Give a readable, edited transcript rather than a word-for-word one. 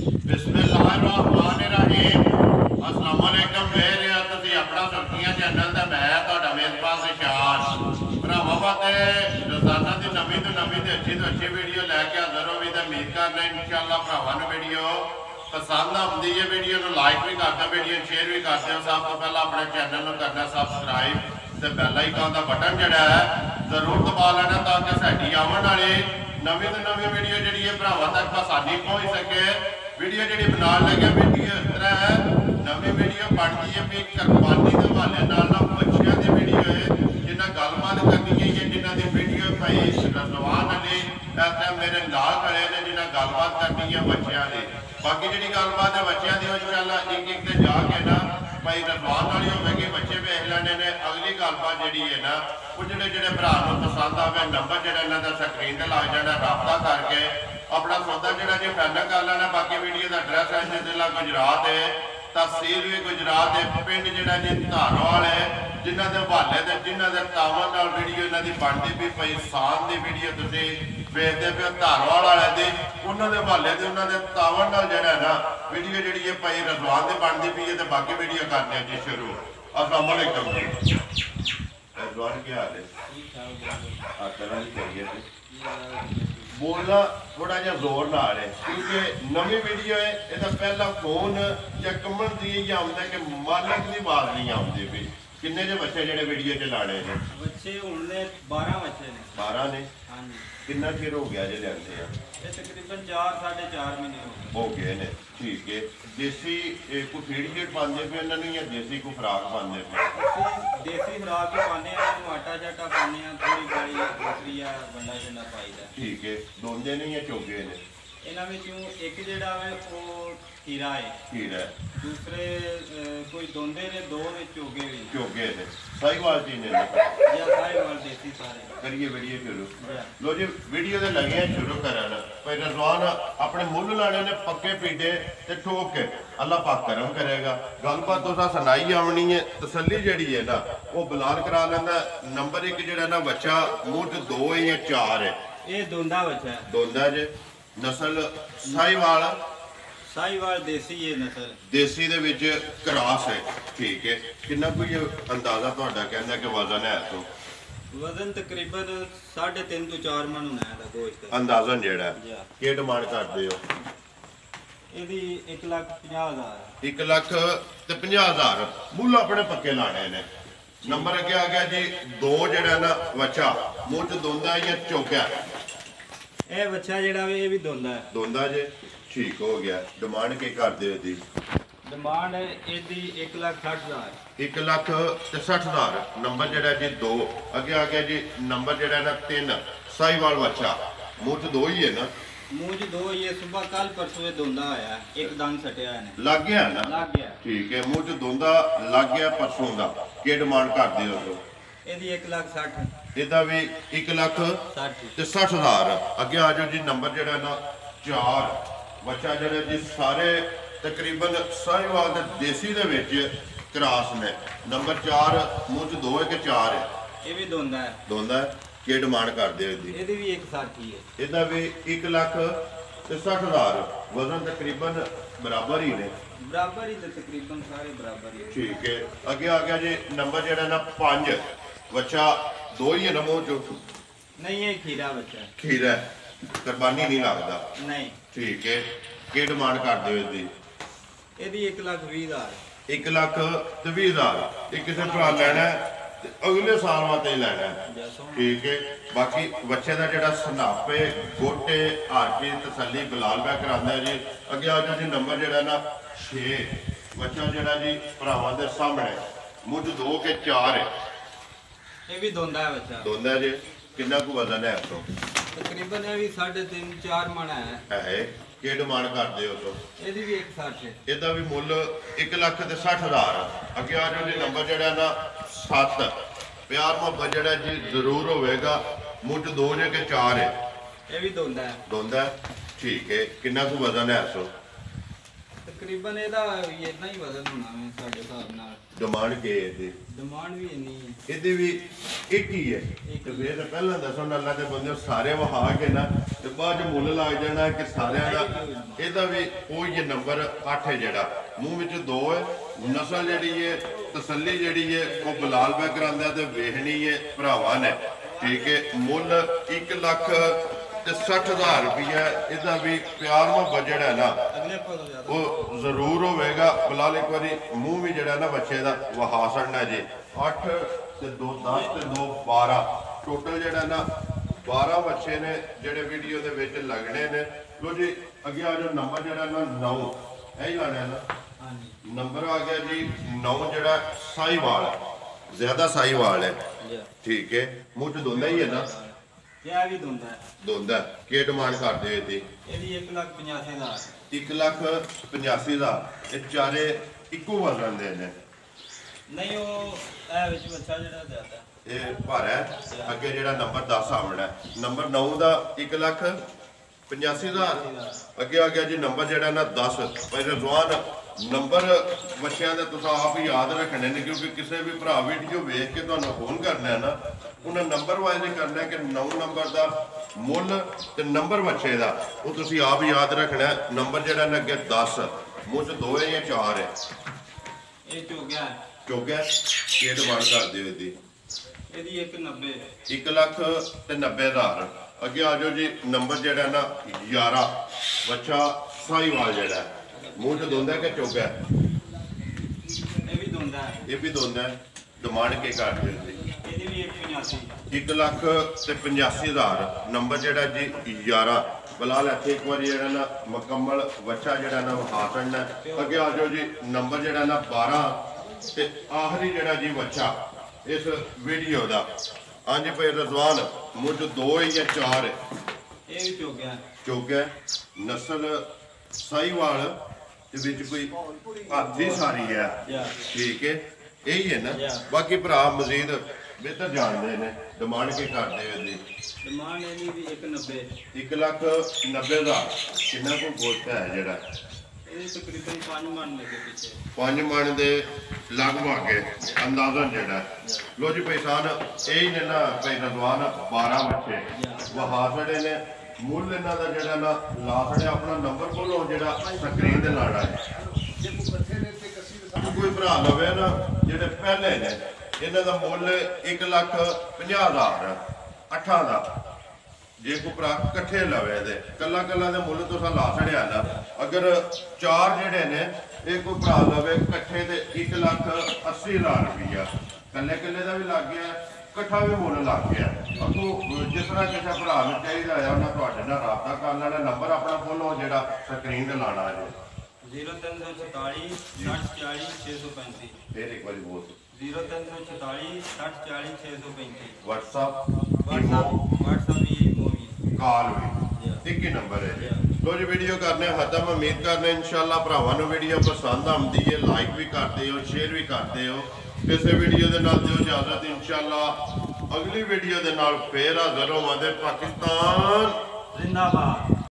बिस्मिल्लाहिर्रहमानिर्रहीम। अस्सलाम वालेकुम। मेरे तुसीं अपना सुर्खियां चैनल ते मैं तुहाडा मेज़बान इशार भरावां वास्ते रोज़ाना की नवीं तो अच्छी वीडियो लैके हाज़र हो भी तो उम्मीद करना इंशाअल्लाह भरावां नूं वीडियो पसंद आती है। वीडियो को लाइक भी करते, वीडियो शेयर भी करते हो। सब तो पहला अपने चैनल को करना सब्सक्राइब तो बेल आइकन का बटन जोड़ा है जरूर दबा लेना ताकि साडी आने वाली नवीं तो नवीं वीडियो जी है भरावां तक आसानी पहुँच सके। वीडियो जी बना लगे वीडियो इस तरह है, नवी वीडियो बनती है भी कुरबानी के हवाले बच्चों की वीडियो है जिन्हें गलबात करनी है या जिन्हों की वीडियो भाई रजवान अली इस टाइम मेरे नाल खड़े ने जिन्हें गलबात करनी है बच्चों की। बाकी जी गलबात है बच्चों की इंशाअल्लाह एक एक से जाके ना भाई रजवान वाली होगी, बच्चे वेख लेने ने। अगली गलबात जी है ना वो जोड़े जोड़े भरा पसंद आए नंबर जो इन्हों का स्क्रीन पर लग जाना, रबता करके अपना सौदा जोड़ा जी फाइनल कर लेना। बाकी वीडियो का एड्रैस है जिला गुजरात है, तहसील भी गुजरात है, पिंड जोड़ा जी धारोवाल है। जिन्हों के हवाले से जिन्हों के तावन वीडियो इन्हों की बनती भी पई शान की वीडियो तुम वेखते पे धारोवाल वाले की उन्होंने हवाले से उन्होंने तावन जोड़ा है ना वीडियो जी है पई रजवान की बनती पई है। तो बाकी वीडियो करते हैं जी शुरू। अस्सलाम वालेकुम जी। रजवान क्या हाल है? बोलना थोड़ा जहा जोर ना है क्योंकि नवी वीडियो है। यदा पहला फोन चकमन की आमदा कि मालिक की आवाज नहीं आती भी। किन्ने जे बच्चे जेडे वीडियो च लाने ने? बच्चे हुणे 12 बच्चे ने। 12 ने? हां जी। कितना चिर हो गया जे लेंदे आ? ये तकरीबन 4 साढ़े 4 महीने हो गए ने। ठीक है। देसी कोई फीड शीट पाते पे इन्होंने या देसी कोई खुराक पाते पे? देसी खुराक ही पाने आटा चाटा पाने, थोड़ी बड़ी दूसरी बंडा शंडा पाईदा। ठीक है। दोंदे ने या चोगे ने? इन्हां विचों एक जिहड़ा वे वो खीरा है। खीरा है। दूसरे कोई दोंदे ने, दो ने चोगे भी। चोगे ने। साहिवाल जी ने या साहिवाल देसी सारे। करिए वीडियो शुरू। लो जी वीडियो दे लगे हैं शुरू करन। भाई रजवान अपने मुੱਲ लाने ने पक्के पीटे ते ठोक के अल्लाह पाक करम करेगा। गलबात तुसां सुनाई आवनी है, तसल्ली जिहड़ी है ना वो बिलाल करा लेंदा। नंबर एक जिहड़ा ना बच्चा मुंह च 2 है या 4 है? ये दोंदा बच्चा है। दोंदा जे नस्ल साहिवाल? साहिवाल देसी है नस्ल। देसी दे विच क्रॉस है। ठीक है। कितना कोई अंदाजा तुहाडा कहंदा कि वजन है? तो वजन तकरीबन 3.5 to 4 मन होना है गोश्त अंदाजन जेड़ा है। क्या डिमांड करते हो? ਇਹਦੀ 1,50,000 1,50,000 ਮੁੱਲ ਆਪਣੇ ਪੱਕੇ ਲਾਣੇ ਨੇ। ਨੰਬਰ ਅੱਗੇ ਆ ਗਿਆ ਜੀ 2 ਜਿਹੜਾ ਨਾ ਬੱਚਾ ਮੂੰਹ ਚ ਦੋਂਦਾ ਜਾਂ ਚੋਕਿਆ? ਇਹ ਬੱਚਾ ਜਿਹੜਾ ਵੇ ਇਹ ਵੀ ਦੋਂਦਾ ਹੈ। ਦੋਂਦਾ ਜੇ? ਠੀਕ ਹੋ ਗਿਆ। ਡਿਮਾਂਡ ਕੀ ਕਰਦੇ ਹੋ ਇਹਦੀ? डिमांड है यदि 1,60,000 1,60,000 नंबर जरा जी 2 अगे आ गया जी नंबर जरा ना 3 साहिवाल बच्चा मुंह च 2 ही है ना? मुंह च 2 ही है। सुबह कल परसों दोंदा आया एक दंग सटिया है लग गया ना? लग गया। ठीक है। मुंह च दोंदा लग गया परसों का। क्या डिमांड करते हो? तो यदि 1,60,000 ਇਹਦਾ ਵੀ 1,60,000 ਅੱਗੇ ਆ ਜਾਓ ਜੀ। ਨੰਬਰ ਜਿਹੜਾ ਨਾ 4 ਬੱਚਾ ਜਿਹੜਾ ਜੀ ਸਾਰੇ तकरीबन साहिवाल के देसी दे विच क्रॉस ने। नंबर 4 मुंह च 2 है कि 4 है? ये भी दोंदा है। दोंदा है। क्या डिमांड करते हो इसकी? ਇਹਦੀ ਵੀ 1,60 है। ਇਹਦਾ ਵੀ 1,60,000 वजन तकरीबन बराबर ही ने? बराबर ही तकरीबन सारे बराबर ही। ठीक है। अगे आ गया जी नंबर जेड़ा ना 5 बच्चा 2 ही है ना मुंह चो? नहीं ये खीरा बच्चा। खीरा कुर्बानी नहीं लगता? नहीं। ठीक है। क्या डिमांड करते हो इसकी? ਇਹਦੀ 1,20,000 1,20,000 ਇਹ ਕਿਸੇ ਭਰਾ ਲੈਣਾ ਤੇ ਅਗਲੇ ਸਾਲ ਵਾਸਤੇ ਹੀ ਲੈਣਾ। ਠੀਕ ਹੈ। ਬਾਕੀ ਬੱਚੇ ਦਾ ਜਿਹੜਾ ਸਨਾਪੇ ਗੋਟੇ ਹਾਰਪੀ ਤਸੱਲੀ ਬਿਲਾਲ ਬੈ ਕਰਾਉਂਦਾ ਜੀ। ਅੱਗੇ ਆ ਜਾਓ ਜੀ ਨੰਬਰ ਜਿਹੜਾ ਨਾ 6 ਬੱਚਾ ਜਿਹੜਾ ਜੀ ਭਰਾਵਾਂ ਦੇ ਸਾਹਮਣੇ ਮੁੱਝ 2 ਕੇ 4 ਹੈ। ਇਹ ਵੀ ਦੋਂਦਾ ਹੈ ਬੱਚਾ? ਦੋਂਦਾ ਜੀ। ਕਿੰਨਾ ਕੁ ਵਜ਼ਨ ਹੈ ਇਸ ਤੋਂ? ਤਕਰੀਬਨ ਇਹ ਵੀ 3.5 4 ਮਣ ਹੈ। क्या डिमांड करते हो? तो ਇਹਦੀ ਵੀ 1,60 है। ਇਹਦਾ ਵੀ ਮੁੱਲ 1,60,000 ਅੱਗੇ ਆ ਜਾਓ ਜੀ ਨੰਬਰ ਜਿਹੜਾ ਨਾ 7 ਪਿਆਰ ਮੁਹੱਬਤ ਜਿਹੜਾ ਜੀ ਜ਼ਰੂਰ ਹੋਵੇਗਾ। ਮੁੱਝ 2 ਜੇ ਕਿ 4 ਹੈ? ਇਹ ਵੀ ਦੋਂਦਾ ਹੈ। ਦੋਂਦਾ? ਠੀਕ ਹੈ। ਕਿੰਨਾ ਕੁ ਵਜ਼ਨ ਹੈ ਇਸ ਤੋਂ? ਤਕਰੀਬਨ ਇਹਦਾ ਵੀ ਇਦਾਂ ਹੀ ਵਜ਼ਨ ਹੋਣਾ ਹੈ ਸਾਡੇ ਹਿਸਾਬ ਨਾਲ। ਡਿਮਾਂਡ ਕੀ ਹੈ ਇਹਦੀ? ਡਿਮਾਂਡ ਵੀ ਇੰਨੀ ਹੈ ਇਹਦੀ ਵੀ ਇੱਕ ਹੀ ਹੈ। ਤੇ ਫਿਰ ਪਹਿਲਾਂ ਦੱਸੋ ਨਾ, ਅੱਲਾ ਦੇ ਬੰਦੇ ਸਾਰੇ ਵਹਾ ਕੇ ਨਾ ਤੇ ਬਾਅਦ ਚ ਮੁੱਲ ਲੱਗ ਜਾਣਾ ਕਿ ਸਾਰਿਆਂ ਦਾ। ਇਹਦਾ ਵੀ ਉਹੀ ਹੈ ਨੰਬਰ 8 ਹੈ ਜਿਹੜਾ ਮੂੰਹ ਵਿੱਚ 2 ਹੈ। ਨਸਲ ਜਿਹੜੀ ਹੈ ਤਸੱਲੀ ਜਿਹੜੀ ਹੈ ਉਹ ਬਲਾਲ ਬੈ ਕਰਾਂਦਾ ਤੇ ਵੇਖਣੀ ਹੈ ਭਰਾਵਾਂ ਨੇ। ਠੀਕ ਹੈ, ਮੁੱਲ 1,60,000 ਰੁਪਇਆ। ਇਹਦਾ ਵੀ ਪਿਆਰ ਮੁਹੱਬਤ ਜਿਹੜਾ ਹੈ ਨਾ ਉਹ ਜ਼ਰੂਰ ਹੋਵੇਗਾ। ਬਲਾਲ ਇੱਕ ਵਾਰੀ ਮੂੰਹ ਵੀ ਜਿਹੜਾ ਨਾ ਬੱਚੇ ਦਾ ਵਹਾ ਛੱਡਣਾ ਜੀ। 8 ਤੇ 2 10 ਤੇ 2 12 ਟੋਟਲ ਜਿਹੜਾ ਨਾ 12 ਬੱਚੇ ਨੇ ਜਿਹੜੇ ਵੀਡੀਓ ਦੇ ਵਿੱਚ ਲੱਗਣੇ ਨੇ। ਲੋ ਜੀ ਅੱਗੇ ਆ ਜੋ ਨੰਬਰ ਜਿਹੜਾ ਨਾ 9 ਇਹ ਹੀ ਲਾਣਾ ਨਾ। ਨੰਬਰ ਆ ਗਿਆ ਜੀ 9 ਜਿਹੜਾ ਸਾਈਵਾਲ, ਜ਼ਿਆਦਾ ਸਾਈਵਾਲ ਹੈ। ਠੀਕ ਹੈ, ਮੂੰਹ ਚ ਦੋਂਦਾ ਹੀ ਹੈ ਨਾ? ਇਹ ਵੀ ਦੋਂਦਾ ਹੈ। ਦੋਂਦਾ ਕੀ ਡਿਮਾਂਡ ਕਰਦੇ ਹੋ ਇਹਦੀ? ਇਹਦੀ 1,85,000। 1,85,000। ਇਹ ਚਾਰੇ ਇੱਕੋ ਵਜ਼ਨ ਦੇ ਨੇ? ਨਹੀਂ, ਉਹ ਇਹ ਵਿੱਚ ਬੱਚਾ ਜਿਹੜਾ ਜ਼ਿਆਦਾ ਇਹ ਭਾਰਾ ਹੈ। ਅੱਗੇ ਜਿਹੜਾ ਨੰਬਰ 10 ਆਉਣਾ ਨੰਬਰ 9 ਦਾ 1,85,000। ਅੱਗੇ ਆ ਗਿਆ ਜੀ ਨੰਬਰ ਜਿਹੜਾ ਨਾ 10। ਭਾਈ ਰਜ਼ਵਾਨ ਨੰਬਰ ਬੱਚਿਆਂ ਦੇ ਤੁਸੀਂ ਆਪ ਹੀ ਯਾਦ ਰੱਖਣੇ ਨੇ, ਕਿਉਂਕਿ ਕਿਸੇ ਵੀ ਭਰਾ ਵੀਡੀਓ ਵੇਖ ਕੇ ਤੁਹਾਨੂੰ ਫੋਨ ਕਰਨਾ ਹੈ ਨਾ, ਉਹਨਾਂ ਨੰਬਰ ਵਾਈਜ਼ ਨਹੀਂ ਕਰਨਾ ਕਿ 9 ਨੰਬਰ ਦਾ ਮੁੱਲ ਤੇ ਨੰਬਰ ਬੱਚੇ ਦਾ ਉਹ ਤੁਸੀਂ ਆਪ ਯਾਦ ਰੱਖਣਾ। ਨੰਬਰ ਜਿਹੜਾ ਨਾ ਅੱਗੇ 10 ਮੂੰਹ ਚ 2 ਹੈ ਜਾਂ 4 ਹੈ? ਇਹ ਚੋਗਿਆ ਚੋਗਿਆ। ਕੀ ਡਿਮਾਂਡ ਕਰਦੇ ਹੋ ਇਹਦੀ? ਇਹਦੀ 1,90। 1,90,000। ਅੱਗੇ ਆ ਜਾਓ ਜੀ ਨੰਬਰ ਜਿਹੜਾ ਨਾ 11 ਬੱਚਾ ਸਾਈਵਾਲ ਜਿਹੜਾ ਮੂੰਹ ਚ ਦੋਂਦਾ ਕਿ ਚੋਗਾ? ਇਹ ਵੀ ਦੋਂਦਾ ਹੈ। ਇਹ ਵੀ ਦੋਂਦਾ। ਡਿਮਾਂਡ ਕੀ ਕਰਦੇ ਹੋ ਜੀ? ਇਹਦੀ ਵੀ 1,85। 1,85,000। ਨੰਬਰ ਜਿਹੜਾ ਜੀ 11। ਬਲਾਲ ਇੱਥੇ ਇੱਕ ਵਾਰੀ ਜਿਹੜਾ ਨਾ ਮੁਕੰਮਲ ਬੱਚਾ ਜਿਹੜਾ ਨਾ ਵਹਾ ਛੱਡਣਾ। ਅੱਗੇ ਆ ਜਾਓ ਜੀ ਨੰਬਰ ਜਿਹੜਾ ਨਾ 12 ਤੇ ਆਖਰੀ ਜਿਹੜਾ ਜੀ ਬੱਚਾ ਇਸ ਵੀਡੀਓ ਦਾ। ਹਾਂਜੀ ਭਾਈ ਰਜ਼ਵਾਨ ਮੂੰਹ ਚ 2 ਹੈ ਜਾਂ 4 ਹੈ? ਇਹ ਵੀ ਚੋਗਿਆ। ਚੋਗਾ। ਨਸਲ ਸਾਈਵਾਲ ਦੇ ਵਿੱਚ ਕੋਈ ਹਾਥੀ ਸਾਰੀ ਹੈ। ਠੀਕ ਹੈ, ਇਹੀ ਹੈ ਨਾ? ਬਾਕੀ ਭਰਾ ਮਜ਼ੀਦ ਬਿਹਤਰ ਜਾਣਦੇ ਨੇ। ਡਿਮਾਂਡ ਕੀ ਕਰਦੇ ਹੋ ਇਹਦੀ? ਡਿਮਾਂਡ ਇਹਦੀ ਵੀ 1,90। 1,90,000। ਕਿੰਨਾ ਕੋ ਗੋਸ਼ਤ ਹੈ ਜਿਹੜਾ? ਇਹ ਤਕਰੀਬਨ 5 ਮਣ ਲੱਗੇ ਪਿੱਛੇ। 5 ਮਣ ਦੇ ਲਗਭਗ ਅੰਦਾਜ਼ਨ ਜਿਹੜਾ। ਲੋ ਜੀ ਪੈਸਾਨ ਇਹ ਨੇ ਨਾ ਭਾਈ ਰਜ਼ਵਾਨ 12 ਬੱਚੇ ਵਹਾ ਛੜੇ ਨੇ। ਮੁੱਲ ਇਹਨਾਂ ਦਾ ਜਿਹੜਾ ਨਾ ਲਾ ਛੜਿਆ ਆਪਣਾ ਨੰਬਰ ਬੋਲੋ ਜਿਹੜਾ ਸਕਰੀਨ ਦੇ ਨਾਲ ਹੈ। ਕੋਈ ਭਰਾ ਲਵੇ ਨਾ ਜਿਹੜੇ ਪਹਿਲੇ ਨੇ ਇਹਨਾਂ ਦਾ ਮੁੱਲ 1,50,000 8 ਦਾ। ਜੇ ਕੋਈ ਭਰਾ ਇਕੱਠੇ ਲਵੇ ਦੇ ਕੱਲਾ ਕੱਲਾ ਦੇ ਮੁੱਲ ਤੁਸੀਂ ਲਾ ਛੜਿਆ ਨਾ। ਅਗਰ 4 ਜਿਹੜੇ ਨੇ ਇਹ ਕੋਈ ਭਰਾ ਲਵੇ ਇਕੱਠੇ ਤੇ 1,80,000 ਰੁਪਇਆ। ਕੱਲੇ ਕੱਲੇ ਦਾ ਵੀ ਲੱਗ ਗਿਆ, ਇਕੱਠਾ ਵੀ ਮੁੱਲ ਲੱਗ ਗਿਆ। ਅੱਗੋਂ ਜਿਸ ਤਰ੍ਹਾਂ ਕਿਸੇ ਭਰਾ ਨੂੰ ਚਾਹੀਦਾ ਆ ਉਹਨਾਂ ਤੁਹਾਡੇ ਨਾਲ ਰਾਬਤਾ ਕਰ ਲੈਣਾ। ਨੰਬਰ ਆਪਣਾ ਖੋਲੋ ਜਿਹੜਾ ਸਕਰੀਨ ਤੇ ਲਾਣਾ ਹੈ। 0344 60 40 635। ਫਿਰ ਇੱਕ ਵਾਰੀ ਬੋਲ। 0344 60 40 635। WhatsApp ਵੀ ਕਾਲ ਵੀ ਇੱਕ ਹੀ ਨੰਬਰ ਹੈ ਜੀ। ਲੋ ਜੀ ਵੀਡੀਓ ਕਰਨੇ ਖਤਮ। ਉਮੀਦ ਕਰਨੇ ਇਨਸ਼ਾਅੱਲਾ ਭਰਾਵਾਂ ਨੂੰ ਵੀਡੀਓ ਪਸੰਦ ਆਉਂਦੀ ਹੈ। ਲਾਈਕ ਵੀ ਕਰਦੇ ਹੋ, ਸ਼ੇਅਰ ਵੀ ਕਰਦੇ ਹੋ। ਕਿਸੇ ਵੀਡੀਓ ਦੇ ਨਾਲ ਦਿਓ ਇਜਾਜ਼ਤ। ਇਨਸ਼ਾਅੱਲਾ ਅਗਲੀ ਵੀਡੀਓ ਦੇ ਨਾਲ ਫੇਰ ਹਾਜ਼ਰ ਹੋਵਾਂਗੇ। ਪਾਕਿਸਤਾਨ ਜ਼ਿੰਦਾਬਾਦ।